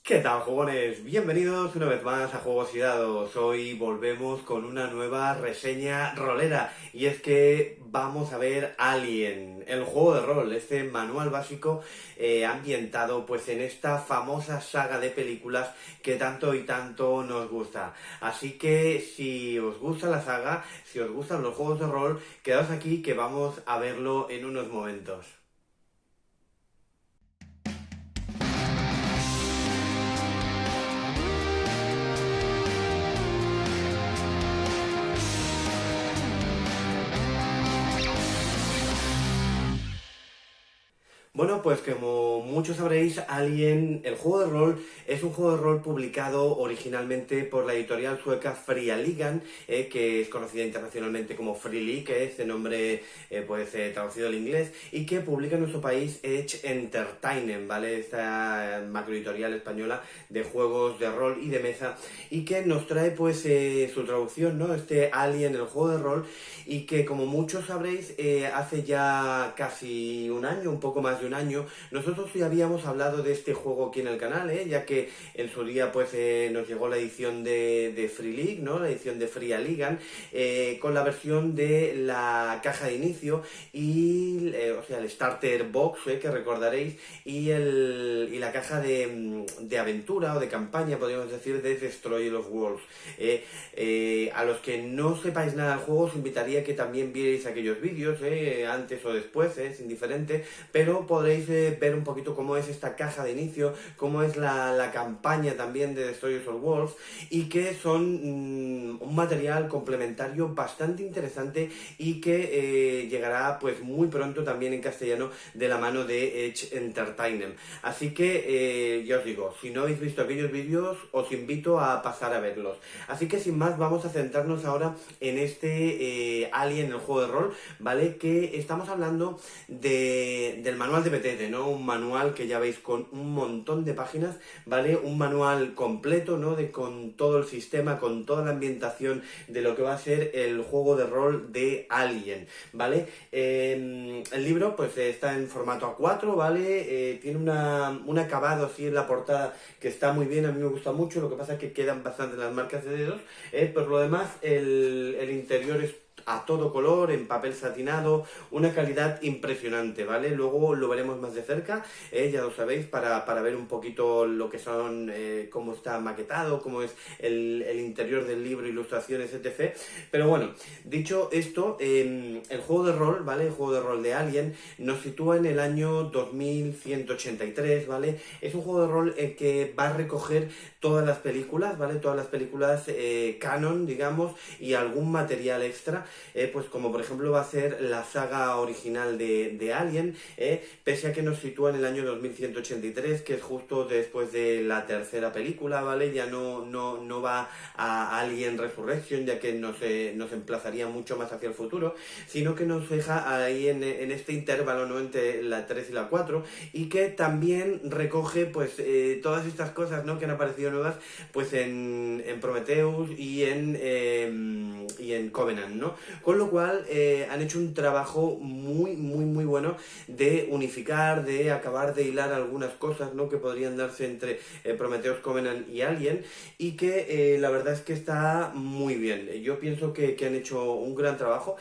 ¿Qué tal, jugones? Bienvenidos una vez más a Juegos y Dados. Hoy volvemos con una nueva reseña rolera y es que vamos a ver Alien, el juego de rol, este manual básico ambientado pues en esta famosa saga de películas que tanto y tanto nos gusta. Así que si os gusta la saga, si os gustan los juegos de rol, quedaos aquí que vamos a verlo en unos momentos. Bueno, pues como muchos sabréis, Alien, el juego de rol, es un juego de rol publicado originalmente por la editorial sueca Fria Ligan, que es conocida internacionalmente como Free League, que es de nombre traducido al inglés, y que publica en nuestro país Edge Entertainment, ¿vale? Esta macroeditorial española de juegos de rol y de mesa, y que nos trae pues su traducción, ¿no? Este Alien, el juego de rol, y que como muchos sabréis, hace ya casi un año, un poco más de un año, nosotros ya habíamos hablado de este juego aquí en el canal, ya que en su día pues nos llegó la edición de Free League, ¿no? La edición de Fria Ligan, con la versión de la caja de inicio y, o sea, el starter box, que recordaréis, y la caja de aventura o de campaña, podríamos decir, de Destroy los Worlds. A los que no sepáis nada del juego, os invitaría que también vierais aquellos vídeos, antes o después, es indiferente, pero podréis ver un poquito cómo es esta caja de inicio, cómo es la campaña también de Destroy All Worlds, y que son un material complementario bastante interesante y que llegará pues muy pronto también en castellano de la mano de Edge Entertainment. Así que ya os digo, si no habéis visto aquellos vídeos, os invito a pasar a verlos. Así que sin más, vamos a centrarnos ahora en este Alien, el juego de rol, ¿vale? Que estamos hablando del manual de Betete, ¿no? Un manual que ya veis con un montón de páginas, ¿vale? Un manual completo, ¿no? Con todo el sistema, con toda la ambientación de lo que va a ser el juego de rol de Alien, ¿vale? El libro pues está en formato A4, ¿vale? Tiene un acabado así en la portada que está muy bien, a mí me gusta mucho, lo que pasa es que quedan bastante las marcas de dedos, por lo demás el interior es a todo color, en papel satinado, una calidad impresionante, ¿vale? Luego lo veremos más de cerca, ya lo sabéis, para ver un poquito lo que son, cómo está maquetado, cómo es el interior del libro, ilustraciones, etc. Pero bueno, dicho esto, el juego de rol, ¿vale? El juego de rol de Alien nos sitúa en el año 2183, ¿vale? Es un juego de rol que va a recoger todas las películas, ¿vale? Todas las películas canon, digamos, y algún material extra, pues como por ejemplo va a ser la saga original de Alien, pese a que nos sitúa en el año 2183, que es justo después de la tercera película, ¿vale? Ya no va a Alien Resurrection, ya que nos emplazaría mucho más hacia el futuro, sino que nos deja ahí en este intervalo, ¿no? Entre la 3 y la 4, y que también recoge pues todas estas cosas, ¿no? Que han aparecido nuevas pues en Prometheus y en Covenant, ¿no? Con lo cual han hecho un trabajo muy bueno de unificar, de acabar de hilar algunas cosas, ¿no? Que podrían darse entre Prometheus, Covenant y Alien, y que la verdad es que está muy bien. Yo pienso que han hecho un gran trabajo,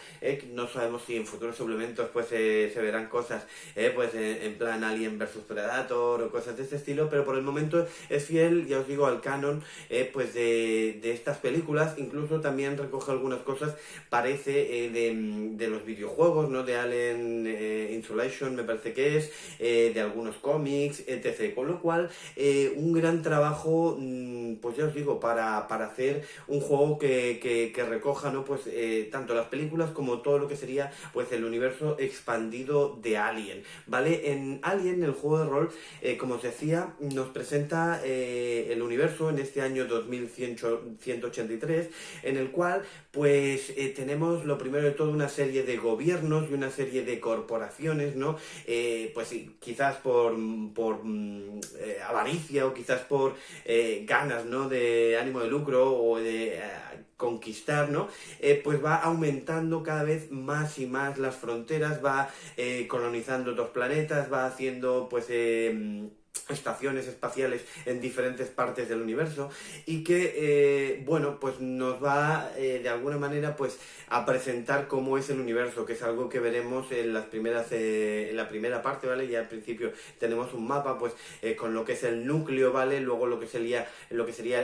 no sabemos si en futuros suplementos pues se verán cosas pues en plan Alien versus Predator o cosas de este estilo, pero por el momento es fiel, ya os digo, al canon pues de estas películas. Incluso también recoge algunas cosas, parece, de los videojuegos, ¿no? De Alien Insulation, me parece que es, de algunos cómics, etc. Con lo cual, un gran trabajo, pues ya os digo, para hacer un juego que recoja, ¿no? Pues tanto las películas como todo lo que sería pues el universo expandido de Alien, ¿vale? En Alien, el juego de rol, como os decía, nos presenta el universo en este año 2183, en el cual pues tenemos lo primero de todo una serie de gobiernos y una serie de corporaciones, ¿no? Pues sí, quizás por avaricia o quizás por ganas, ¿no? De ánimo de lucro o de conquistar, ¿no? Pues va aumentando cada vez más y más las fronteras, va colonizando otros planetas, va haciendo pues estaciones espaciales en diferentes partes del universo y que, bueno, pues nos va de alguna manera pues a presentar cómo es el universo, que es algo que veremos en las primeras, en la primera parte, ¿vale? Ya al principio tenemos un mapa pues con lo que es el núcleo, ¿vale? Luego lo que sería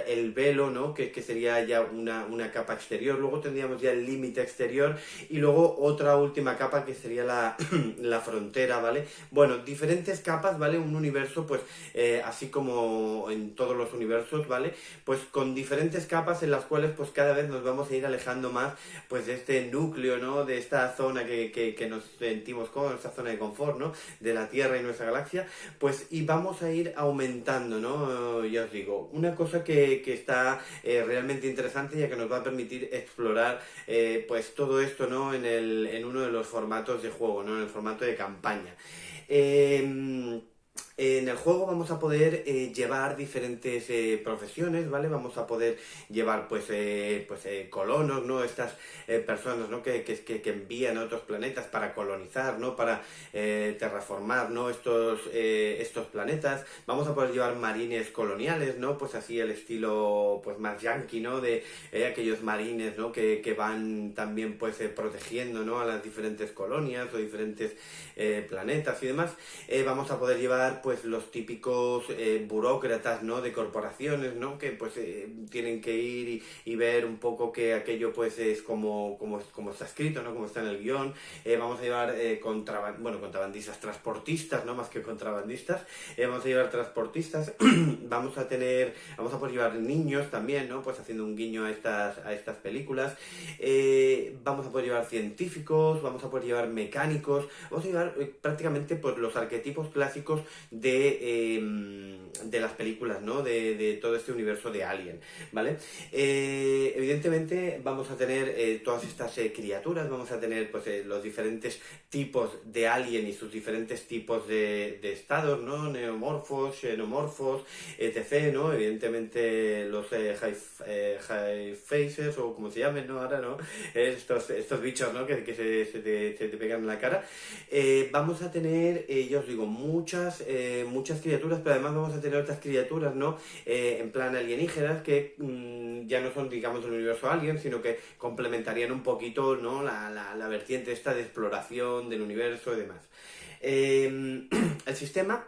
el velo, ¿no? Que sería ya una capa exterior, luego tendríamos ya el límite exterior y luego otra última capa que sería la, la frontera, ¿vale? Bueno, diferentes capas, ¿vale? Un universo pues así como en todos los universos, ¿vale? Pues con diferentes capas en las cuales pues cada vez nos vamos a ir alejando más pues de este núcleo, ¿no? De esta zona que nos sentimos cómodos, esta zona de confort, ¿no? De la Tierra y nuestra galaxia, pues y vamos a ir aumentando, ¿no? Ya os digo, una cosa que está realmente interesante ya que nos va a permitir explorar pues todo esto, ¿no? En uno de los formatos de juego, ¿no? En el formato de campaña. En el juego vamos a poder llevar diferentes profesiones, ¿vale? Vamos a poder llevar, colonos, ¿no? Estas personas, ¿no? Que envían a otros planetas para colonizar, ¿no? Para terraformar, ¿no? Estos planetas. Vamos a poder llevar marines coloniales, ¿no? Pues así el estilo, pues más yankee, ¿no? De aquellos marines, ¿no? Que van también, pues, protegiendo, ¿no? A las diferentes colonias o diferentes planetas y demás. Vamos a poder llevar pues los típicos burócratas, ¿no? De corporaciones, ¿no? Que pues tienen que ir y ver un poco que aquello pues es como está escrito, ¿no? Como está en el guión. Vamos a llevar contrabandistas, transportistas, ¿no? Más que contrabandistas. Vamos a llevar transportistas. Vamos a poder llevar niños también, ¿no? Pues haciendo un guiño a estas películas. Vamos a poder llevar científicos, vamos a poder llevar mecánicos, vamos a llevar prácticamente pues los arquetipos clásicos de las películas, ¿no? De todo este universo de Alien, ¿vale? Evidentemente vamos a tener todas estas criaturas, vamos a tener pues los diferentes tipos de Alien y sus diferentes tipos de estados, ¿no? Neomorfos, xenomorfos, etc., ¿no? Evidentemente los high faces o como se llamen, ¿no? Ahora, ¿no? Estos bichos, ¿no? Que se te pegan en la cara. Vamos a tener, ya os digo, muchas criaturas, pero además vamos a tener otras criaturas, ¿no? En plan alienígenas que ya no son, digamos, del universo Alien, sino que complementarían un poquito, ¿no? La vertiente esta de exploración del universo y demás. El sistema,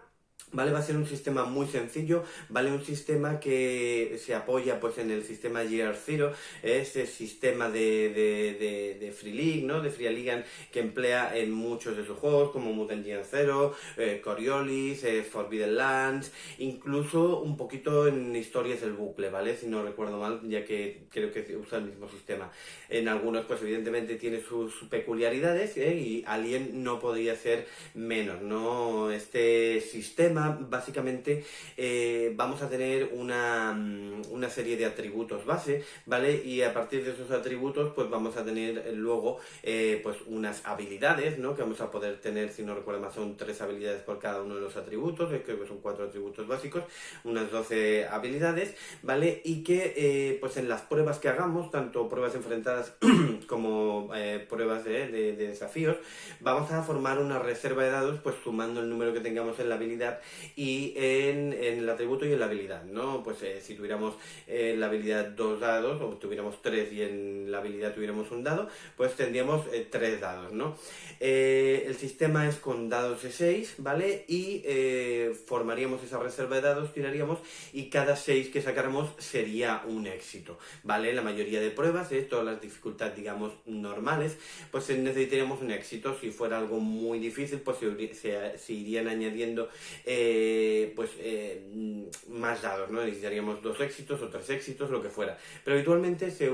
¿vale? Va a ser un sistema muy sencillo, ¿vale? Un sistema que se apoya pues en el sistema Year Zero, ese sistema de Free League, ¿no? De Free League que emplea en muchos de sus juegos, como Mutant Year Zero, Coriolis, Forbidden Lands, incluso un poquito en Historias del Bucle, ¿vale? Si no recuerdo mal, ya que creo que usa el mismo sistema. En algunos, pues evidentemente tiene sus peculiaridades, y Alien no podría ser menos, ¿no? Este sistema básicamente vamos a tener una serie de atributos base, ¿vale? Y a partir de esos atributos pues vamos a tener luego pues unas habilidades, ¿no? Que vamos a poder tener, si no recuerdo más, son 3 habilidades por cada uno de los atributos, creo que son 4 atributos básicos, unas 12 habilidades, ¿vale? Y que pues en las pruebas que hagamos, tanto pruebas enfrentadas como pruebas de desafíos, vamos a formar una reserva de dados pues sumando el número que tengamos en la habilidad y en el atributo y en la habilidad, ¿no? Pues si tuviéramos en la habilidad 2 dados o tuviéramos 3 y en la habilidad tuviéramos un dado, pues tendríamos 3 dados, ¿no? El sistema es con dados de 6, ¿vale? Y formaríamos esa reserva de dados, tiraríamos y cada 6 que sacáramos sería un éxito, ¿vale? La mayoría de pruebas, todas las dificultades, digamos, normales, pues necesitaríamos un éxito. Si fuera algo muy difícil, pues se irían añadiendo más dados, ¿no? Necesitaríamos 2 éxitos o 3 éxitos, lo que fuera. Pero habitualmente se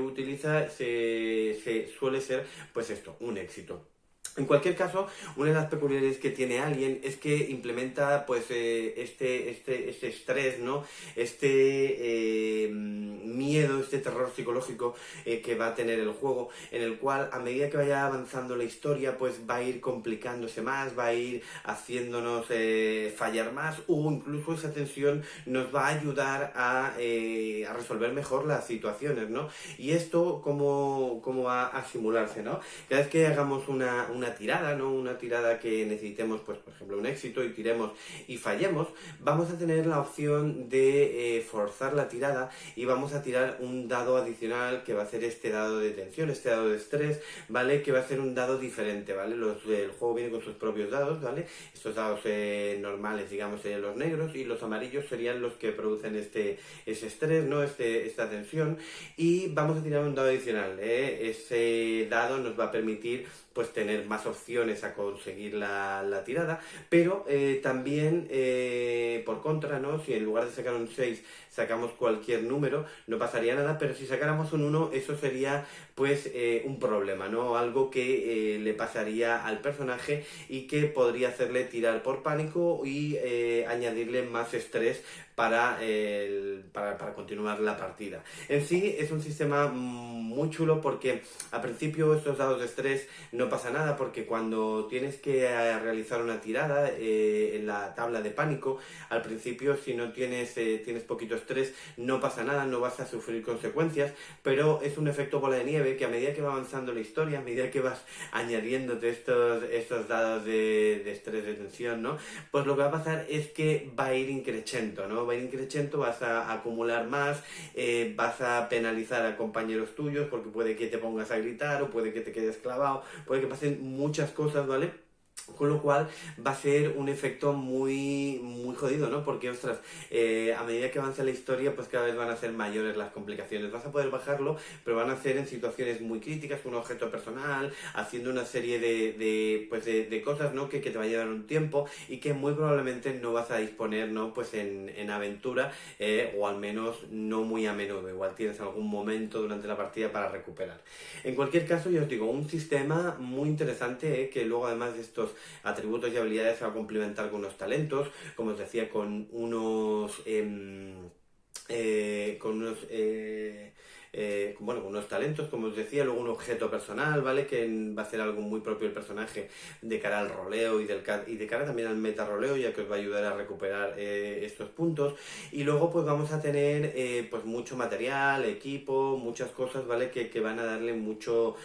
suele ser, pues esto, un éxito. En cualquier caso, una de las peculiaridades que tiene Alien es que implementa pues este estrés, ¿no? Miedo, este terror psicológico que va a tener el juego, en el cual a medida que vaya avanzando la historia pues va a ir complicándose más, va a ir haciéndonos fallar más, o incluso esa tensión nos va a ayudar a resolver mejor las situaciones, ¿no? Y esto cómo va a simularse, ¿no? Cada vez que hagamos una una tirada, ¿no? Una tirada que necesitemos, pues por ejemplo, un éxito y tiremos y fallemos, vamos a tener la opción de forzar la tirada y vamos a tirar un dado adicional que va a ser este dado de tensión, este dado de estrés, ¿vale? Que va a ser un dado diferente, ¿vale? El juego viene con sus propios dados, ¿vale? Estos dados normales, digamos, serían los negros y los amarillos serían los que producen ese estrés, ¿no? Esta tensión, y vamos a tirar un dado adicional, ¿eh? Ese dado nos va a permitir pues tener más opciones a conseguir la tirada, pero también por contra, ¿no? Si en lugar de sacar un 6 sacamos cualquier número, no pasaría nada, pero si sacáramos un 1, eso sería pues un problema, ¿no? Algo que le pasaría al personaje y que podría hacerle tirar por pánico y añadirle más estrés para continuar la partida. En sí es un sistema muy chulo porque al principio estos dados de estrés no pasa nada, porque cuando tienes que realizar una tirada en la tabla de pánico, al principio si no tienes poquito estrés no pasa nada, no vas a sufrir consecuencias, pero es un efecto bola de nieve que a medida que va avanzando la historia, a medida que vas añadiéndote estos dados de estrés, de tensión, ¿no? Pues lo que va a pasar es que va a ir increciendo, ¿no? Va a ir increciendo, vas a acumular más, vas a penalizar a compañeros tuyos porque puede que te pongas a gritar o puede que te quedes clavado, puede que pasen muchas cosas, ¿vale? Con lo cual va a ser un efecto muy, muy jodido, ¿no? Porque, ostras, a medida que avanza la historia, pues cada vez van a ser mayores las complicaciones. Vas a poder bajarlo, pero van a ser en situaciones muy críticas, con un objeto personal, haciendo una serie de cosas, ¿no? Que te va a llevar un tiempo y que muy probablemente no vas a disponer, ¿no? Pues en aventura, o al menos no muy a menudo. Igual tienes algún momento durante la partida para recuperar. En cualquier caso, yo os digo, un sistema muy interesante, que luego además de estos atributos y habilidades se va a complementar con unos talentos, como os decía, con unos con unos talentos, como os decía, luego un objeto personal, ¿vale? Que va a ser algo muy propio del personaje de cara al roleo y de cara también al meta roleo, ya que os va a ayudar a recuperar estos puntos. Y luego pues vamos a tener pues mucho material, equipo, muchas cosas, ¿vale? Que van a darle mucho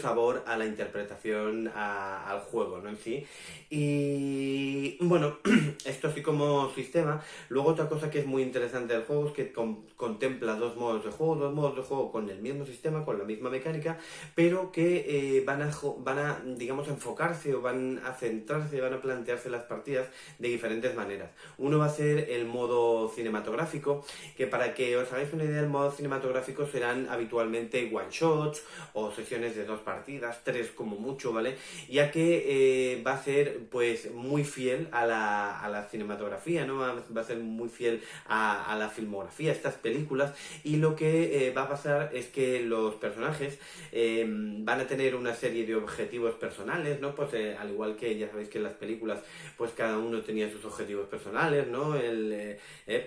sabor a la interpretación al juego, ¿no? En sí. Y bueno, esto así como sistema. Luego otra cosa que es muy interesante del juego es que contempla dos modos de juego con el mismo sistema, con la misma mecánica, pero que van a, digamos, enfocarse o van a centrarse, van a plantearse las partidas de diferentes maneras. Uno va a ser el modo cinematográfico, que para que os hagáis una idea, el modo cinematográfico serán habitualmente one shots o sesiones de 2 partidas, 3 como mucho, ¿vale? Ya que va a ser pues muy fiel a la cinematografía, ¿no? Va a ser muy fiel a la filmografía, a estas películas, y lo que va a pasar es que los personajes van a tener una serie de objetivos personales, ¿no? Pues al igual que ya sabéis que en las películas pues cada uno tenía sus objetivos personales, ¿no?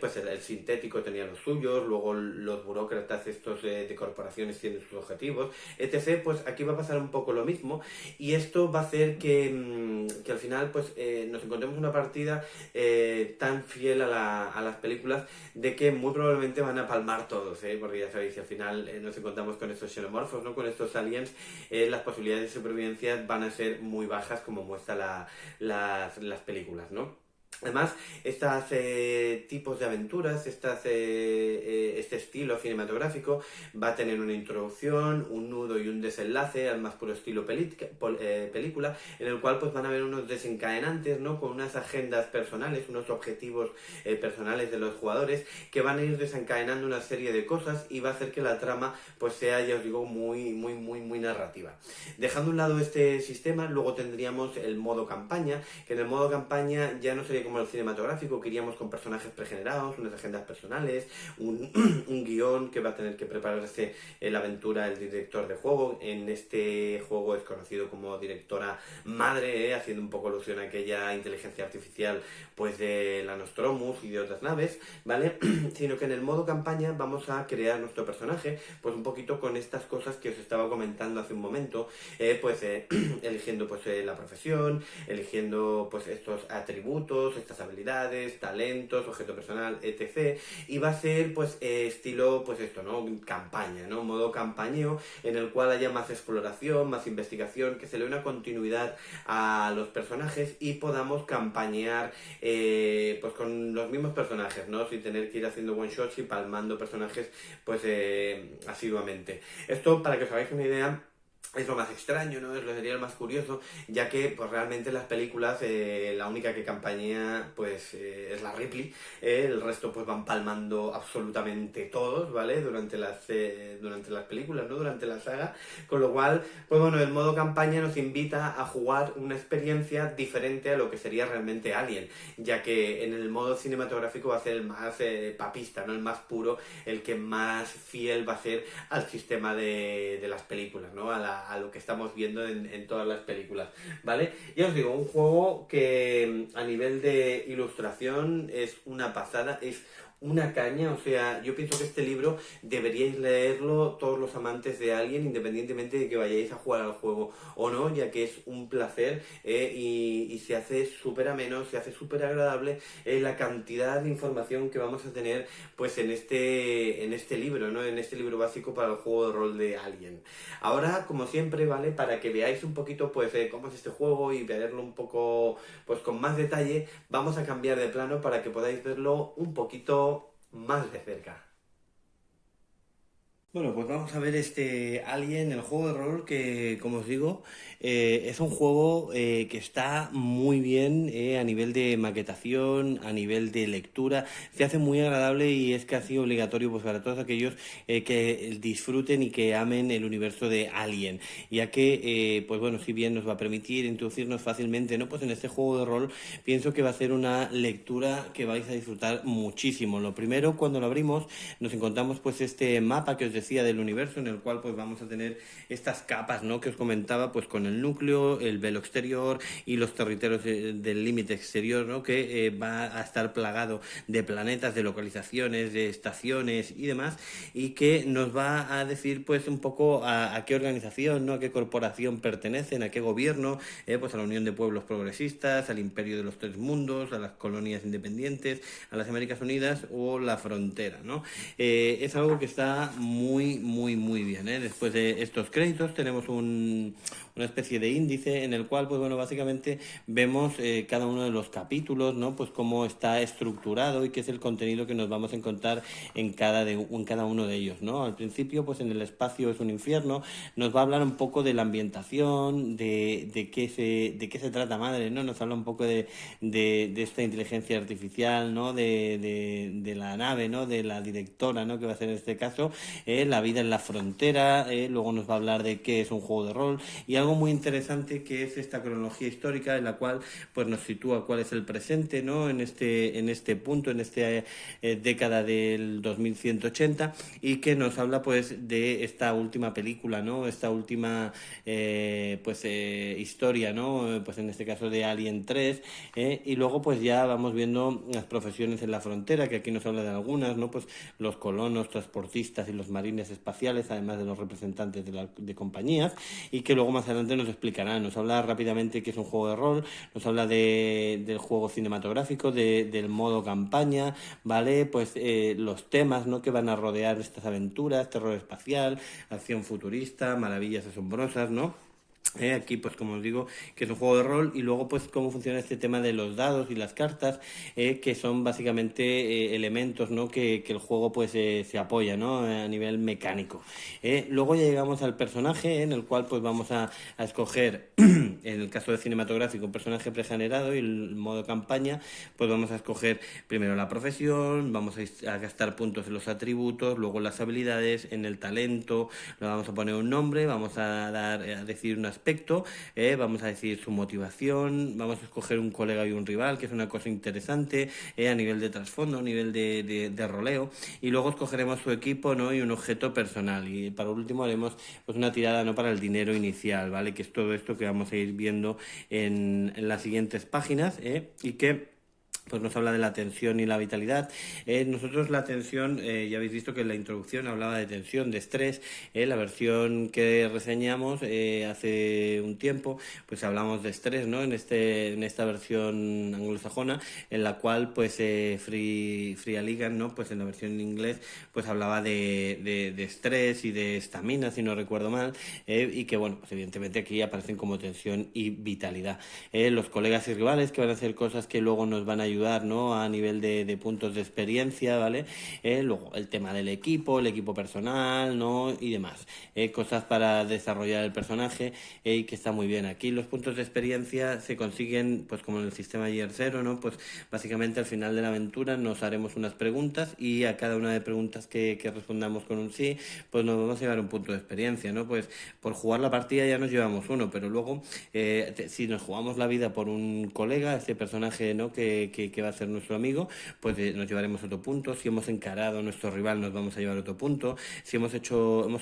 Pues el sintético tenía los suyos, luego los burócratas estos de corporaciones tienen sus objetivos, etc. Pues aquí va a pasar un poco lo mismo, y esto va a hacer que al final pues nos encontremos una partida tan fiel a las películas, de que muy probablemente van a palmar todos, porque ya sabéis, al final nos encontramos con estos xenomorfos, ¿no? Con estos aliens, las posibilidades de supervivencia van a ser muy bajas, como muestra las películas, ¿no? Además, estos tipos de aventuras, este estilo cinematográfico va a tener una introducción, un nudo y un desenlace, al más puro estilo película, en el cual pues van a haber unos desencadenantes, ¿no? Con unas agendas personales, unos objetivos personales de los jugadores, que van a ir desencadenando una serie de cosas y va a hacer que la trama pues sea, ya os digo, muy narrativa. Dejando a un lado este sistema, luego tendríamos el modo campaña, que en el modo campaña ya no sería como el cinematográfico, que iríamos con personajes pregenerados, unas agendas personales, un guión que va a tener que prepararse la aventura el director de juego. En este juego es conocido como directora madre, haciendo un poco alusión a aquella inteligencia artificial pues de la Nostromus y de otras naves, ¿vale? Sino que en el modo campaña vamos a crear nuestro personaje pues un poquito con estas cosas que os estaba comentando hace un momento, eligiendo pues la profesión, eligiendo pues estos atributos, atributos, estas habilidades, talentos, objeto personal, etc. Y va a ser pues estilo, pues esto, ¿no? Campaña, ¿no? Modo campañeo, en el cual haya más exploración, más investigación, que se le dé una continuidad a los personajes y podamos campañear pues con los mismos personajes, ¿no? Sin tener que ir haciendo one shots y palmando personajes pues asiduamente. Esto, para que os hagáis una idea, es lo más extraño, ¿no? Es lo sería lo más curioso, ya que pues realmente en las películas la única que campañea pues es la Ripley, el resto pues van palmando absolutamente todos, ¿vale? Durante las películas, ¿no? Durante la saga, con lo cual, pues bueno, el modo campaña nos invita a jugar una experiencia diferente a lo que sería realmente Alien, ya que en el modo cinematográfico va a ser el más papista, ¿no? El más puro, el que más fiel va a ser al sistema de las películas, ¿no? A lo que estamos viendo en todas las películas, ¿vale? Ya os digo, un juego que a nivel de ilustración es una pasada, es una caña, o sea, yo pienso que este libro deberíais leerlo todos los amantes de Alien, independientemente de que vayáis a jugar al juego o no, ya que es un placer y se hace súper ameno, se hace súper agradable la cantidad de información que vamos a tener pues en este libro, ¿no? En este libro básico para el juego de rol de Alien. Ahora, como siempre, ¿vale? Para que veáis un poquito pues cómo es este juego y verlo un poco pues con más detalle, vamos a cambiar de plano para que podáis verlo un poquito más de cerca. Bueno, pues vamos a ver este Alien, el juego de rol que, como os digo, es un juego que está muy bien a nivel de maquetación, a nivel de lectura, se hace muy agradable y es casi obligatorio pues para todos aquellos que disfruten y que amen el universo de Alien, ya que, pues bueno, si bien nos va a permitir introducirnos fácilmente, ¿no? Pues en este juego de rol pienso que va a ser una lectura que vais a disfrutar muchísimo. Lo primero, cuando lo abrimos, nos encontramos pues este mapa que os decía del universo, en el cual pues vamos a tener estas capas, ¿no? Que os comentaba, pues con el núcleo, el velo exterior y los territorios del límite exterior, ¿no? Que va a estar plagado de planetas, de localizaciones, de estaciones y demás, y que nos va a decir pues un poco a qué organización, ¿no? A qué corporación pertenecen, a qué gobierno, pues a la Unión de Pueblos Progresistas, al Imperio de los Tres Mundos, a las colonias independientes, a las Américas Unidas o la frontera, ¿no? Es algo que está muy bien, ¿eh? Después de estos créditos tenemos una especie de índice en el cual, pues bueno, básicamente vemos cada uno de los capítulos, ¿no? Pues cómo está estructurado y qué es el contenido que nos vamos a encontrar en cada uno de ellos, ¿no? Al principio, pues en el espacio es un infierno, nos va a hablar un poco de la ambientación, de qué se trata madre, ¿no? Nos habla un poco de esta inteligencia artificial, ¿no? De la nave, ¿no? De la directora, ¿no? Que va a ser en este caso, la vida en la frontera, luego nos va a hablar de qué es un juego de rol y algo muy interesante que es esta cronología histórica en la cual pues nos sitúa cuál es el presente, ¿no? En este punto, en esta década del 2180 y que nos habla pues de esta última película, ¿no? Esta última historia, ¿no? Pues en este caso de Alien 3 y luego pues ya vamos viendo las profesiones en la frontera, que aquí nos habla de algunas, ¿no? Pues los colonos, transportistas y los marines espaciales, además de los representantes de compañías, y que luego más adelante nos explicarán. Nos habla rápidamente qué es un juego de rol, nos habla del juego cinematográfico, del modo campaña, ¿vale? Pues los temas, ¿no? Que van a rodear estas aventuras, terror espacial, acción futurista, maravillas asombrosas, ¿no? Aquí, pues como os digo, que es un juego de rol y luego pues cómo funciona este tema de los dados y las cartas, que son básicamente elementos, ¿no? que el juego pues se apoya, ¿no? A nivel mecánico. Luego ya llegamos al personaje, en el cual pues vamos a escoger, en el caso de cinematográfico, un personaje pregenerado y el modo campaña, pues vamos a escoger primero la profesión, vamos a gastar puntos en los atributos, luego las habilidades, en el talento, le vamos a poner un nombre, vamos a decir un aspecto, vamos a decir su motivación, vamos a escoger un colega y un rival, que es una cosa interesante a nivel de trasfondo, a nivel de roleo, y luego escogeremos su equipo, ¿no? Y un objeto personal, y para último haremos pues una tirada, ¿no? Para el dinero inicial, ¿vale? Que es todo esto que vamos a ir viendo en las siguientes páginas, y que pues nos habla de la tensión y la vitalidad. Nosotros la tensión, ya habéis visto que en la introducción hablaba de tensión, de estrés. La versión que reseñamos hace un tiempo, pues hablamos de estrés, ¿no? En esta versión anglosajona, en la cual pues Fria Ligan, ¿no? Pues en la versión en inglés, pues hablaba de estrés y de estamina, si no recuerdo mal, y que bueno, pues evidentemente aquí aparecen como tensión y vitalidad. Los colegas y rivales que van a hacer cosas que luego nos van a ayudar, ¿no? A nivel de puntos de experiencia, ¿vale? Luego el tema del equipo, el equipo personal, ¿no? Y demás. Cosas para desarrollar el personaje y que está muy bien. Aquí los puntos de experiencia se consiguen, pues como en el sistema Year Zero, ¿no? Pues básicamente al final de la aventura nos haremos unas preguntas y a cada una de preguntas que respondamos con un sí, pues nos vamos a llevar un punto de experiencia, ¿no? Pues por jugar la partida ya nos llevamos uno, pero luego si nos jugamos la vida por un colega, ese personaje, ¿no? que va a ser nuestro amigo, pues nos llevaremos otro punto. Si hemos encarado a nuestro rival, nos vamos a llevar otro punto. Si hemos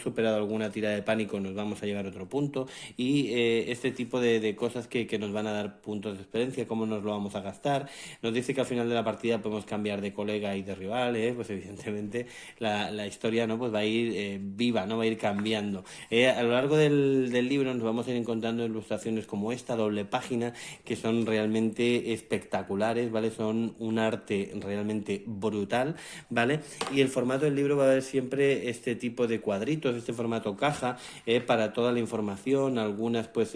superado alguna tirada de pánico, nos vamos a llevar otro punto. Y este tipo de cosas que nos van a dar puntos de experiencia, cómo nos lo vamos a gastar. Nos dice que al final de la partida podemos cambiar de colega y de rival, pues evidentemente la historia, ¿no? Pues va a ir viva, ¿no? Va a ir cambiando. A lo largo del libro nos vamos a ir encontrando ilustraciones como esta, doble página, que son realmente espectaculares, ¿vale? Son un arte realmente brutal, ¿vale? Y el formato del libro va a haber siempre este tipo de cuadritos, este formato caja, para toda la información. Algunas pues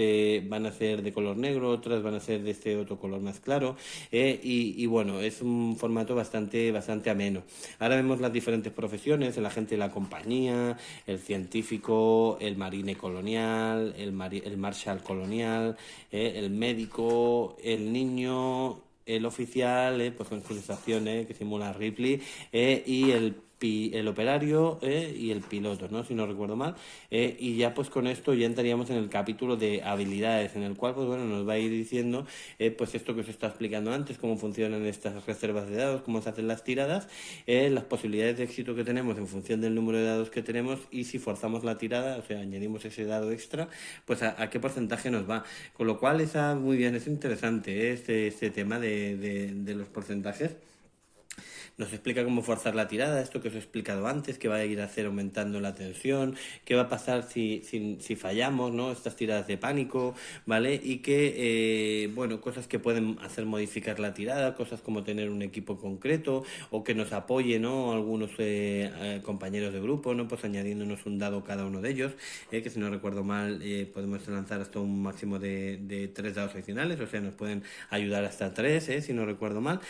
van a ser de color negro, otras van a ser de este otro color más claro, y bueno, es un formato bastante ameno. Ahora vemos las diferentes profesiones: el agente de la compañía, el científico, el marine colonial, el marshal colonial, el médico, el niño, el oficial, pues con sensación que simula Ripley, y el operario y el piloto, ¿no? Si no recuerdo mal. Y ya pues con esto ya entraríamos en el capítulo de habilidades, en el cual pues bueno, nos va a ir diciendo pues esto que os está explicando antes, cómo funcionan estas reservas de dados, cómo se hacen las tiradas, las posibilidades de éxito que tenemos en función del número de dados que tenemos, y si forzamos la tirada, o sea, añadimos ese dado extra, pues a qué porcentaje nos va. Con lo cual está muy bien, es interesante este tema de los porcentajes. Nos explica cómo forzar la tirada, esto que os he explicado antes, que va a ir a hacer aumentando la tensión, qué va a pasar si fallamos, ¿no? Estas tiradas de pánico, ¿vale? Y que, bueno, cosas que pueden hacer modificar la tirada, cosas como tener un equipo concreto o que nos apoye, ¿no? Algunos compañeros de grupo, ¿no? Pues añadiéndonos un dado cada uno de ellos, que si no recuerdo mal podemos lanzar hasta un máximo de 3 dados adicionales, o sea, nos pueden ayudar hasta 3, si no recuerdo mal.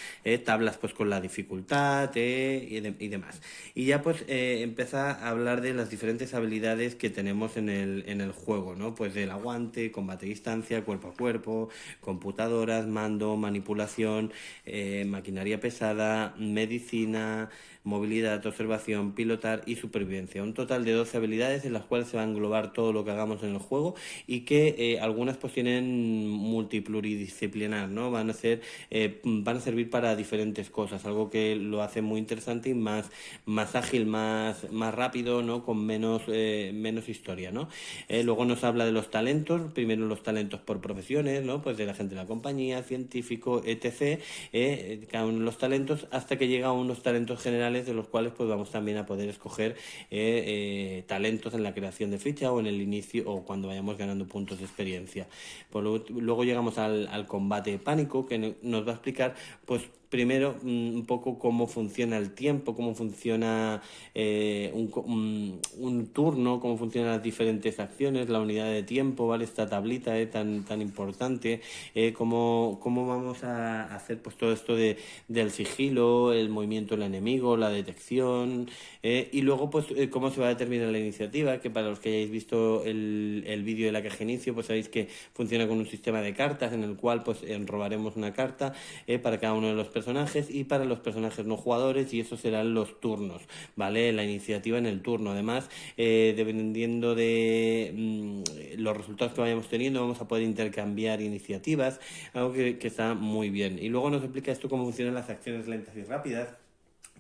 Tablas pues con la dificultad, y demás. Y ya pues empieza a hablar de las diferentes habilidades que tenemos en el juego, ¿no? Pues del aguante, combate a distancia, cuerpo a cuerpo, computadoras, mando, manipulación, maquinaria pesada, medicina, movilidad, observación, pilotar y supervivencia. Un total de 12 habilidades en las cuales se va a englobar todo lo que hagamos en el juego, y que algunas pues tienen multipluridisciplinar, ¿no? Van a servir para diferentes cosas, algo que lo hace muy interesante y más ágil, más rápido, ¿no? Con menos historia, ¿no? Luego nos habla de los talentos, primero los talentos por profesiones, ¿no? Pues de la gente de la compañía, científico, etc. Cada uno de los talentos, hasta que llega a unos talentos generales, de los cuales pues vamos también a poder escoger talentos en la creación de ficha o en el inicio o cuando vayamos ganando puntos de experiencia. Luego llegamos al combate de pánico, que nos va a explicar pues primero un poco cómo funciona el tiempo, cómo funciona un turno, cómo funcionan las diferentes acciones, la unidad de tiempo, ¿vale? Esta tablita tan importante, cómo vamos a hacer pues todo esto del sigilo, el movimiento del enemigo, la detección, y luego pues cómo se va a determinar la iniciativa, que para los que hayáis visto el vídeo de la caja inicio, pues sabéis que funciona con un sistema de cartas en el cual pues robaremos una carta para cada uno de los personajes, y para los personajes no jugadores, y esos serán los turnos, ¿vale? La iniciativa en el turno. Además, dependiendo de los resultados que vayamos teniendo, vamos a poder intercambiar iniciativas, algo que está muy bien. Y luego nos explica esto cómo funcionan las acciones lentas y rápidas,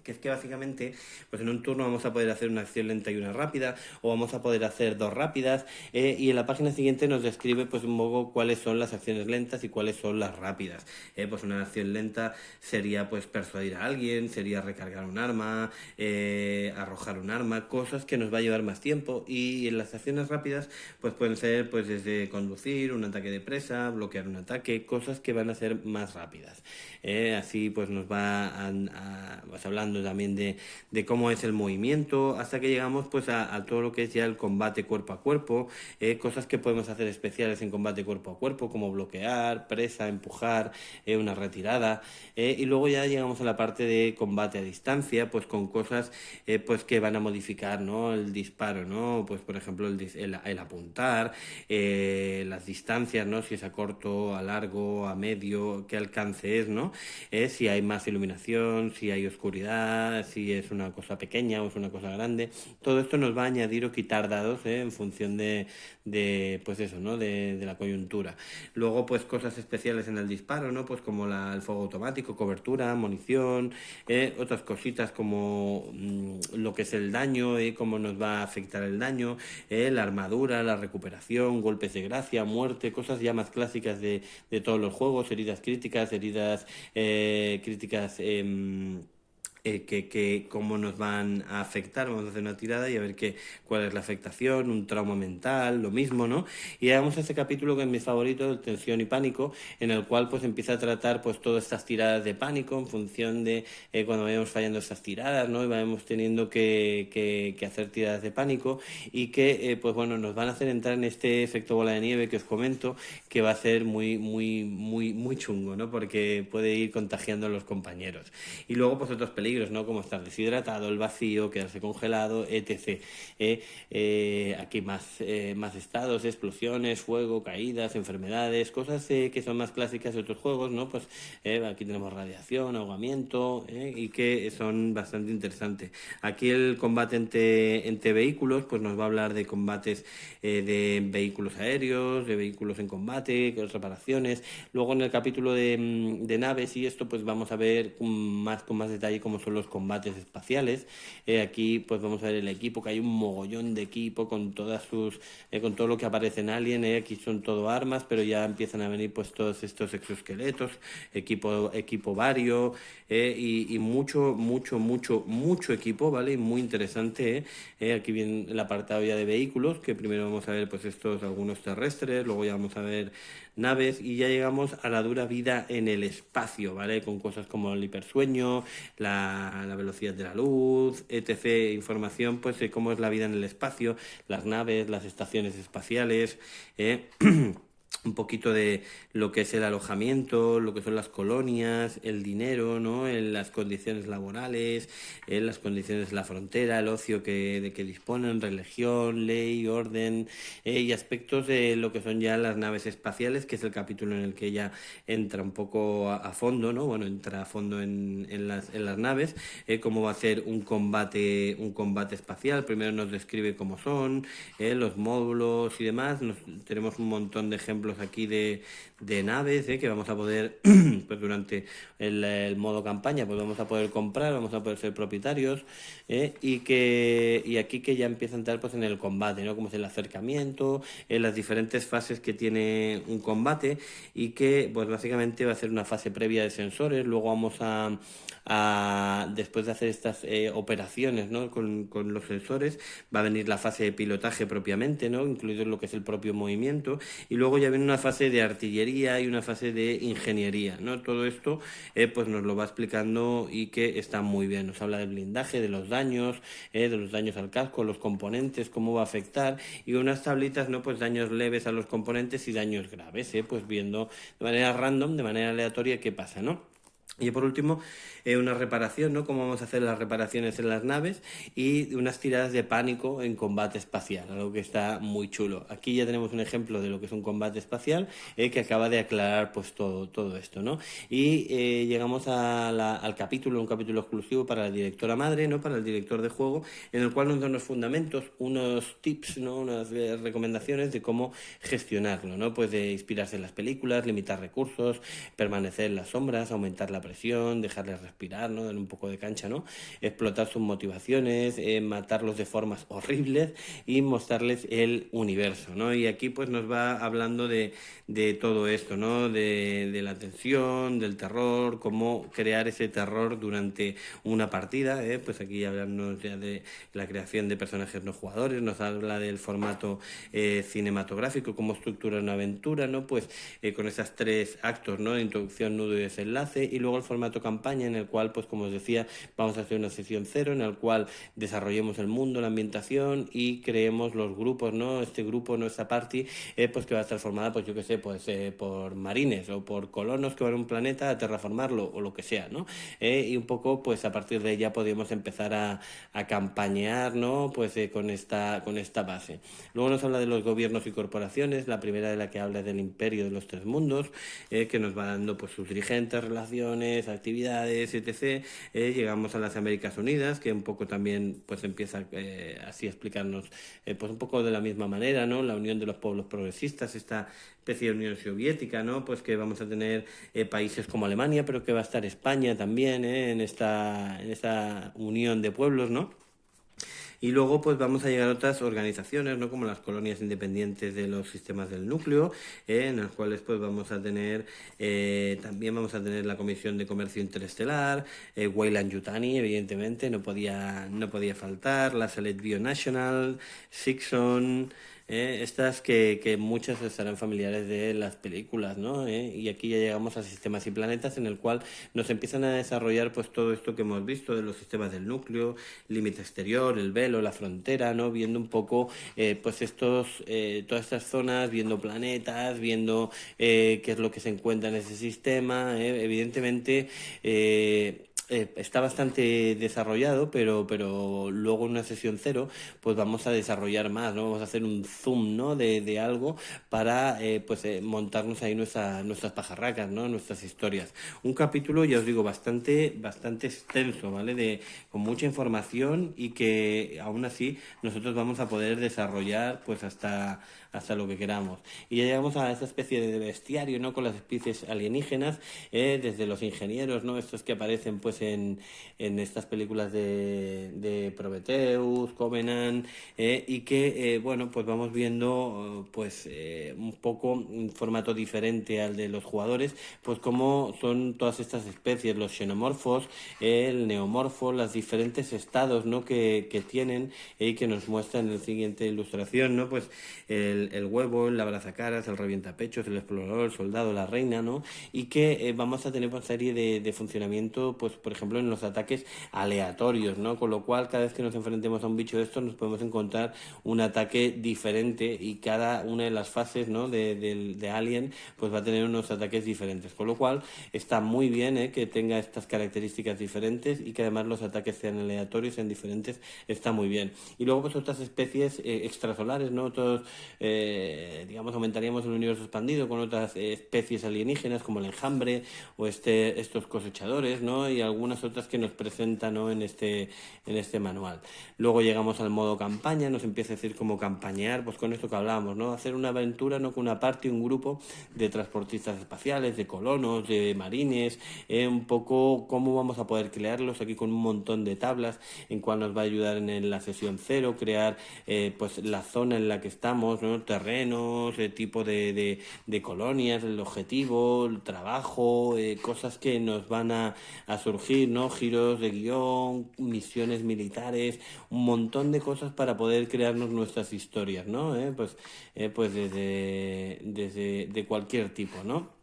que es que básicamente pues en un turno vamos a poder hacer una acción lenta y una rápida, o vamos a poder hacer dos rápidas, y en la página siguiente nos describe pues un poco cuáles son las acciones lentas y cuáles son las rápidas. Pues una acción lenta sería pues persuadir a alguien, sería recargar un arma, arrojar un arma, cosas que nos va a llevar más tiempo, y en las acciones rápidas pues pueden ser pues desde conducir, un ataque de presa, bloquear un ataque, cosas que van a ser más rápidas. Así pues nos va pues hablando también de cómo es el movimiento, hasta que llegamos pues a todo lo que es ya el combate cuerpo a cuerpo, cosas que podemos hacer especiales en combate cuerpo a cuerpo, como bloquear, presa, empujar, una retirada, y luego ya llegamos a la parte de combate a distancia, pues con cosas pues que van a modificar, ¿no?, el disparo, ¿no? Pues por ejemplo el apuntar, las distancias, ¿no?, si es a corto, a largo, a medio, qué alcance es, ¿no? Si hay más iluminación, si hay oscuridad, si es una cosa pequeña o es una cosa grande. Todo esto nos va a añadir o quitar dados, en función de pues eso, ¿no?, de la coyuntura. Luego pues cosas especiales en el disparo, ¿no?, pues como el fuego automático, cobertura, munición, otras cositas como lo que es el daño, cómo nos va a afectar el daño, la armadura, la recuperación, golpes de gracia, muerte, cosas ya más clásicas de todos los juegos, heridas críticas, críticas, que cómo nos van a afectar. Vamos a hacer una tirada y a ver cuál es la afectación, un trauma mental, lo mismo, ¿no? Y llegamos a este capítulo que es mi favorito, tensión y pánico, en el cual pues empieza a tratar pues todas estas tiradas de pánico en función de cuando vayamos fallando estas tiradas, ¿no? Y vamos teniendo que hacer tiradas de pánico, y que pues bueno, nos van a hacer entrar en este efecto bola de nieve que os comento, que va a ser muy, muy, muy, muy chungo, ¿no? Porque puede ir contagiando a los compañeros. Y luego pues otros peligros, ¿no?, como estar deshidratado, el vacío, quedarse congelado, etc. Aquí más estados, explosiones, fuego, caídas, enfermedades, cosas que son más clásicas de otros juegos, ¿no? Pues aquí tenemos radiación, ahogamiento, y que son bastante interesantes. Aquí el combate entre vehículos pues nos va a hablar de combates de vehículos aéreos, de vehículos en combate, reparaciones. Luego en el capítulo de naves y esto pues vamos a ver con más detalle cómo son los combates espaciales. Aquí pues vamos a ver el equipo, que hay un mogollón de equipo con con todo lo que aparece en Alien. Aquí son todo armas, pero ya empiezan a venir pues todos estos exoesqueletos, equipo vario, y mucho equipo, ¿vale? Y muy interesante. Aquí viene el apartado ya de vehículos, que primero vamos a ver pues algunos terrestres, luego ya vamos a ver naves, y ya llegamos a la dura vida en el espacio, ¿vale? Con cosas como el hipersueño, la velocidad de la luz, etc. Información pues de cómo es la vida en el espacio, las naves, las estaciones espaciales, un poquito de lo que es el alojamiento, lo que son las colonias, el dinero, ¿no?, en las condiciones laborales, en las condiciones de la frontera, el ocio de que disponen, religión, ley, orden, y aspectos de lo que son ya las naves espaciales, que es el capítulo en el que ya entra un poco a fondo, ¿no? Bueno, entra a fondo en las naves, cómo va a ser un combate espacial. Primero nos describe cómo son, los módulos y demás. Tenemos un montón de ejemplos aquí de naves, que vamos a poder pues durante el modo campaña pues vamos a poder comprar, vamos a poder ser propietarios, y aquí que ya empieza a entrar pues en el combate, ¿no?, como es el acercamiento, las diferentes fases que tiene un combate, y que pues básicamente va a ser una fase previa de sensores. Luego vamos después de hacer estas operaciones, ¿no?, con los sensores, va a venir la fase de pilotaje propiamente, ¿no?, incluido lo que es el propio movimiento, y luego ya viene una fase de artillería y una fase de ingeniería, ¿no? Todo esto pues nos lo va explicando, y que está muy bien. Nos habla del blindaje, de los daños al casco, los componentes, cómo va a afectar, y unas tablitas, ¿no?, pues daños leves a los componentes y daños graves, pues viendo de manera random, de manera aleatoria, qué pasa, ¿no? Y por último, una reparación, ¿no?, cómo vamos a hacer las reparaciones en las naves, y unas tiradas de pánico en combate espacial, algo que está muy chulo. Aquí ya tenemos un ejemplo de lo que es un combate espacial, que acaba de aclarar pues todo esto, ¿no? Y llegamos al capítulo, un capítulo exclusivo para la directora madre, ¿no?, para el director de juego, en el cual nos da unos fundamentos, unos tips, ¿no?, unas recomendaciones de cómo gestionarlo, ¿no? Pues de inspirarse en las películas, limitar recursos, permanecer en las sombras, aumentar la presión, dejarles respirar, ¿no? Dar un poco de cancha, ¿no? Explotar sus motivaciones, matarlos de formas horribles y mostrarles el universo, ¿no? Y aquí pues nos va hablando de todo esto, ¿no? De la tensión, del terror, cómo crear ese terror durante una partida, ¿eh? Pues aquí hablamos ya de la creación de personajes no jugadores, nos habla del formato cinematográfico, cómo estructurar una aventura, ¿no? Pues con esos tres actos, ¿no? Introducción, nudo y desenlace, y luego el formato campaña, en el cual, pues como os decía, vamos a hacer una sesión cero, en el cual desarrollemos el mundo, la ambientación y creemos los grupos, ¿no? Este grupo, ¿no? Esta party, pues que va a estar formada, pues yo qué sé, pues por marines o por colonos que van a un planeta a terraformarlo o lo que sea, ¿no? Y un poco, pues a partir de ahí ya podríamos empezar a campañear, ¿no? Pues con esta base. Luego nos habla de los gobiernos y corporaciones, la primera de la que habla es del imperio de los tres mundos, que nos va dando pues sus dirigentes, relaciones, actividades, etc. Llegamos a las Américas Unidas, que un poco también pues empieza así a explicarnos pues un poco de la misma manera, ¿no? La unión de los pueblos progresistas, esta especie de Unión Soviética, ¿no? Pues que vamos a tener países como Alemania, pero que va a estar España también, en esta unión de pueblos, ¿no? Y luego pues vamos a llegar a otras organizaciones, ¿no? Como las colonias independientes de los sistemas del núcleo, en las cuales pues vamos a tener, también vamos a tener la Comisión de Comercio Interestelar, Weyland-Yutani, evidentemente, no podía faltar, la Select Bionational, Sixon, estas que muchas estarán familiares de las películas, ¿no? Y aquí ya llegamos a sistemas y planetas, en el cual nos empiezan a desarrollar pues todo esto que hemos visto de los sistemas del núcleo, límite exterior, el velo, la frontera, ¿no? Viendo un poco pues todas estas zonas, viendo planetas, viendo qué es lo que se encuentra en ese sistema, evidentemente está bastante desarrollado, pero luego en una sesión cero, pues vamos a desarrollar más, ¿no? Vamos a hacer un zoom, ¿no? De algo para montarnos ahí nuestras pajarracas, ¿no? Nuestras historias. Un capítulo, ya os digo, bastante extenso, ¿vale? Con mucha información y que aún así nosotros vamos a poder desarrollar pues hasta lo que queramos. Y ya llegamos a esta especie de bestiario, ¿no? Con las especies alienígenas, desde los ingenieros, ¿no? Estos que aparecen pues en estas películas de Prometheus, Covenant, y que, bueno, pues vamos viendo un poco un formato diferente al de los jugadores, pues cómo son todas estas especies, los xenomorfos, el neomorfo, los diferentes estados, ¿no? que tienen y que nos muestra en la siguiente ilustración, ¿no? Pues el huevo, el abrazacaras, el revientapechos, el explorador, el soldado, la reina, ¿no? Y que vamos a tener una serie de funcionamiento, pues por ejemplo en los ataques aleatorios, ¿no? Con lo cual cada vez que nos enfrentemos a un bicho de estos nos podemos encontrar un ataque diferente y cada una de las fases, ¿no? de Alien pues va a tener unos ataques diferentes, con lo cual está muy bien que tenga estas características diferentes y que además los ataques sean aleatorios, sean diferentes, está muy bien. Y luego pues otras especies extrasolares, ¿no? Otros, digamos, aumentaríamos el universo expandido con otras especies alienígenas como el enjambre o estos cosechadores, ¿no? Y algunas otras que nos presentan, ¿no? en este manual. Luego llegamos al modo campaña, nos empieza a decir cómo campañear, pues con esto que hablábamos, ¿no? Hacer una aventura, ¿no? Con una parte, un grupo de transportistas espaciales, de colonos, de marines, un poco cómo vamos a poder crearlos aquí con un montón de tablas, en cual nos va a ayudar en la sesión cero, crear pues la zona en la que estamos, ¿no? Terrenos, tipo de colonias, el objetivo, el trabajo, cosas que nos van a surgir, ¿no? Giros de guión, misiones militares, un montón de cosas para poder crearnos nuestras historias, ¿no? Pues desde de cualquier tipo, ¿no?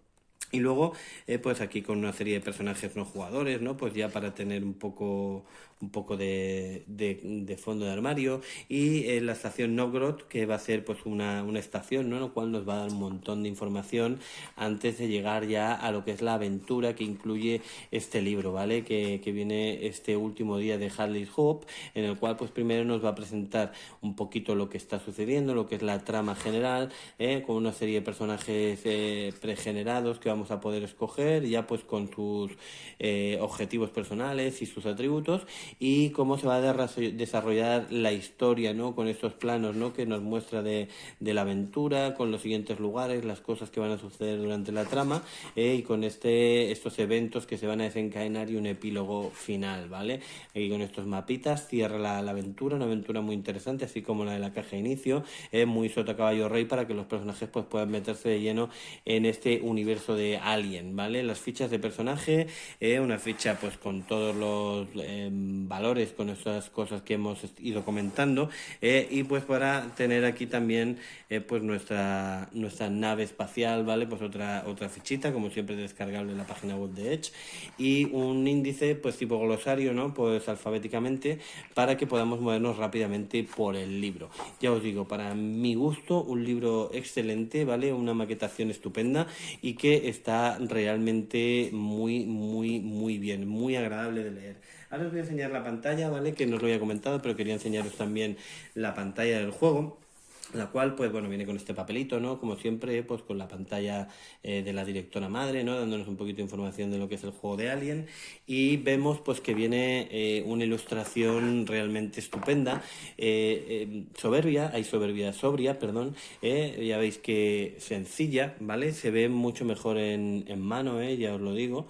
Y luego, pues aquí con una serie de personajes no jugadores, ¿no? Pues ya para tener un poco de fondo de armario. Y la estación Novgorod, que va a ser pues una estación, ¿no? Lo cual nos va a dar un montón de información antes de llegar ya a lo que es la aventura que incluye este libro, ¿vale? Que viene este último día de Hadley's Hope, en el cual pues primero nos va a presentar un poquito lo que está sucediendo, lo que es la trama general, con una serie de personajes pregenerados que vamos a poder escoger ya pues con sus objetivos personales y sus atributos, y cómo se va a desarrollar la historia, ¿no? Con estos planos, ¿no? Que nos muestra de la aventura, con los siguientes lugares, las cosas que van a suceder durante la trama, y con estos eventos que se van a desencadenar y un epílogo final, ¿vale? Y con estos mapitas cierra la aventura, una aventura muy interesante, así como la de la caja de inicio, muy sota caballo rey, para que los personajes pues puedan meterse de lleno en este universo de Alien, ¿vale? Las fichas de personaje, una ficha pues con todos los valores, con esas cosas que hemos ido comentando, y pues para tener aquí también pues nuestra nave espacial, ¿vale? Pues otra fichita, como siempre descargable en la página web de Edge, y un índice pues tipo glosario, ¿no? Pues alfabéticamente, para que podamos movernos rápidamente por el libro. Ya os digo, para mi gusto, un libro excelente, ¿vale? Una maquetación estupenda y que está realmente muy bien, muy agradable de leer. Ahora os voy a enseñar la pantalla, ¿vale? Que no os lo había comentado, pero quería enseñaros también la pantalla del juego, la cual, pues bueno, viene con este papelito, ¿no? Como siempre, pues con la pantalla de la directora madre, ¿no? Dándonos un poquito de información de lo que es el juego de Alien. Y vemos, pues, que viene una ilustración realmente estupenda, sobria, perdón. Ya veis que sencilla, ¿vale? Se ve mucho mejor en mano, ya os lo digo.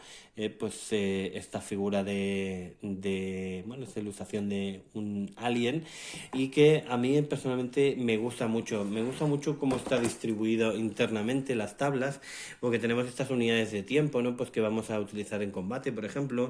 Pues esta figura bueno, esta ilustración de un alien, y que a mí personalmente me gusta mucho cómo está distribuido internamente las tablas, porque tenemos estas unidades de tiempo, ¿no? Pues que vamos a utilizar en combate, por ejemplo,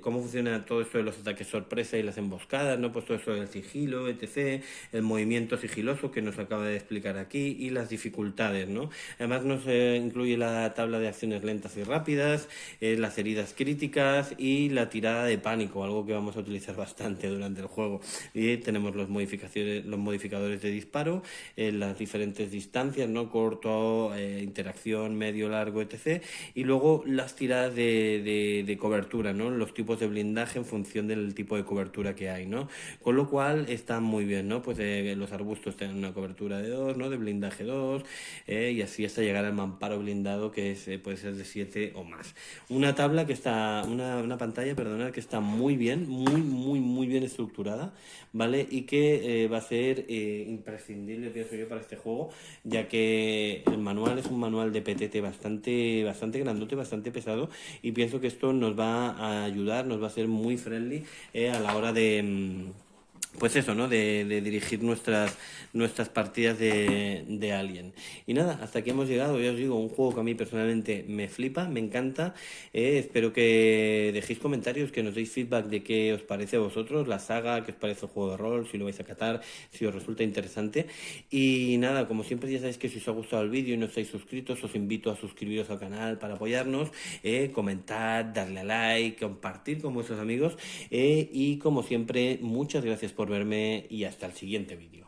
cómo funciona todo esto de los ataques sorpresa y las emboscadas, ¿no? Pues todo eso del sigilo, etc., el movimiento sigiloso que nos acaba de explicar aquí, y las dificultades, ¿no? Además nos incluye la tabla de acciones lentas y rápidas, las heridas críticas y la tirada de pánico, algo que vamos a utilizar bastante durante el juego. Y tenemos los modificadores de disparo, las diferentes distancias, ¿no? Corto, interacción, medio, largo, etc. Y luego las tiradas de cobertura, ¿no? Los tipos de blindaje en función del tipo de cobertura que hay, ¿no? Con lo cual está muy bien, ¿no? Pues los arbustos tienen una cobertura de 2, ¿no? De blindaje 2, y así hasta llegar al mamparo blindado, que puede ser de 7 o más. Una pantalla, perdona, que está muy bien, muy bien estructurada, ¿vale? Y que va a ser imprescindible, pienso yo, para este juego, ya que el manual es un manual de PTT bastante grandote, bastante pesado, y pienso que esto nos va a ayudar, nos va a ser muy friendly a la hora de pues eso, ¿no? De dirigir nuestras partidas de Alien. Y nada, hasta aquí hemos llegado. Ya os digo, un juego que a mí personalmente me flipa, me encanta. Espero que dejéis comentarios, que nos deis feedback de qué os parece a vosotros la saga, qué os parece el juego de rol, si lo vais a catar, si os resulta interesante. Y nada, como siempre, ya sabéis que si os ha gustado el vídeo y no estáis suscritos, os invito a suscribiros al canal para apoyarnos, comentar, darle a like, compartir con vuestros amigos, y como siempre, muchas gracias por verme y hasta el siguiente vídeo.